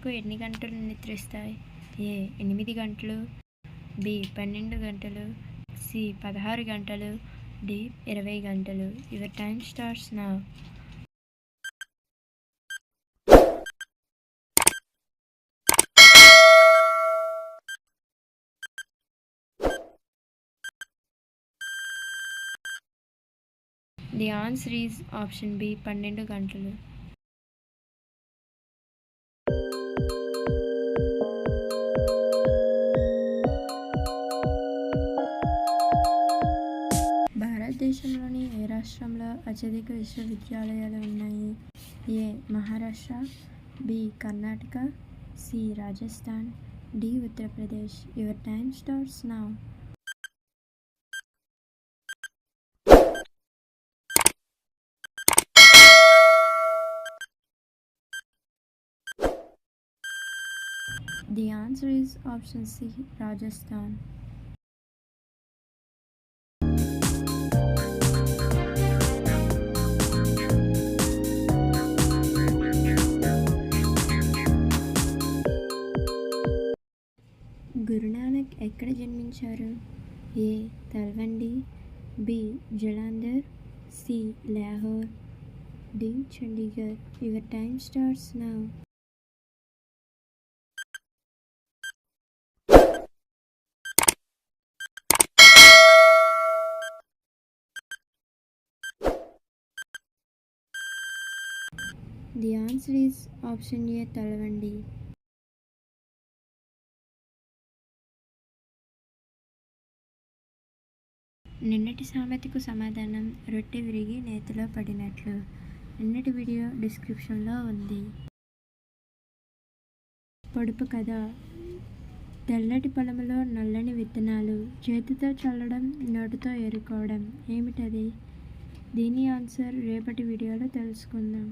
రోజుకు ఎన్ని గంటలు నిద్రిస్తాయి? ఏ 8 గంటలు, బి 12 గంటలు, సి 16 గంటలు, డి 20 గంటలు. Your time starts now. The answer is option B 12 గంటలు. భారతదేశంలోని ఏ రాష్ట్రంలో అత్యధిక విశ్వవిద్యాలయాలు ఉన్నాయి? A Maharashtra, B Karnataka, C Rajasthan, D Uttar Pradesh. Your time starts now. The answer is option C Rajasthan. Guru Nanak ఎక్కడ జన్మించారు? A Talwandi, B Jalandhar, C Lahore, D Chandigarh. Your time starts now. The answer is option A Talwandi. నిన్నటి సామెతకు సమాధానం రొట్టె విరిగి నేతిలో పడినట్లు. నిన్నటి వీడియో డిస్క్రిప్షన్లో ఉంది. పొడుపు కథ. తెల్లటి పొలంలో నల్లని విత్తనాలు, చేతితో చల్లడం, నోటితో ఏరుకోవడం. ఏమిటది? దీని ఆన్సర్ రేపటి వీడియోలో తెలుసుకుందాం.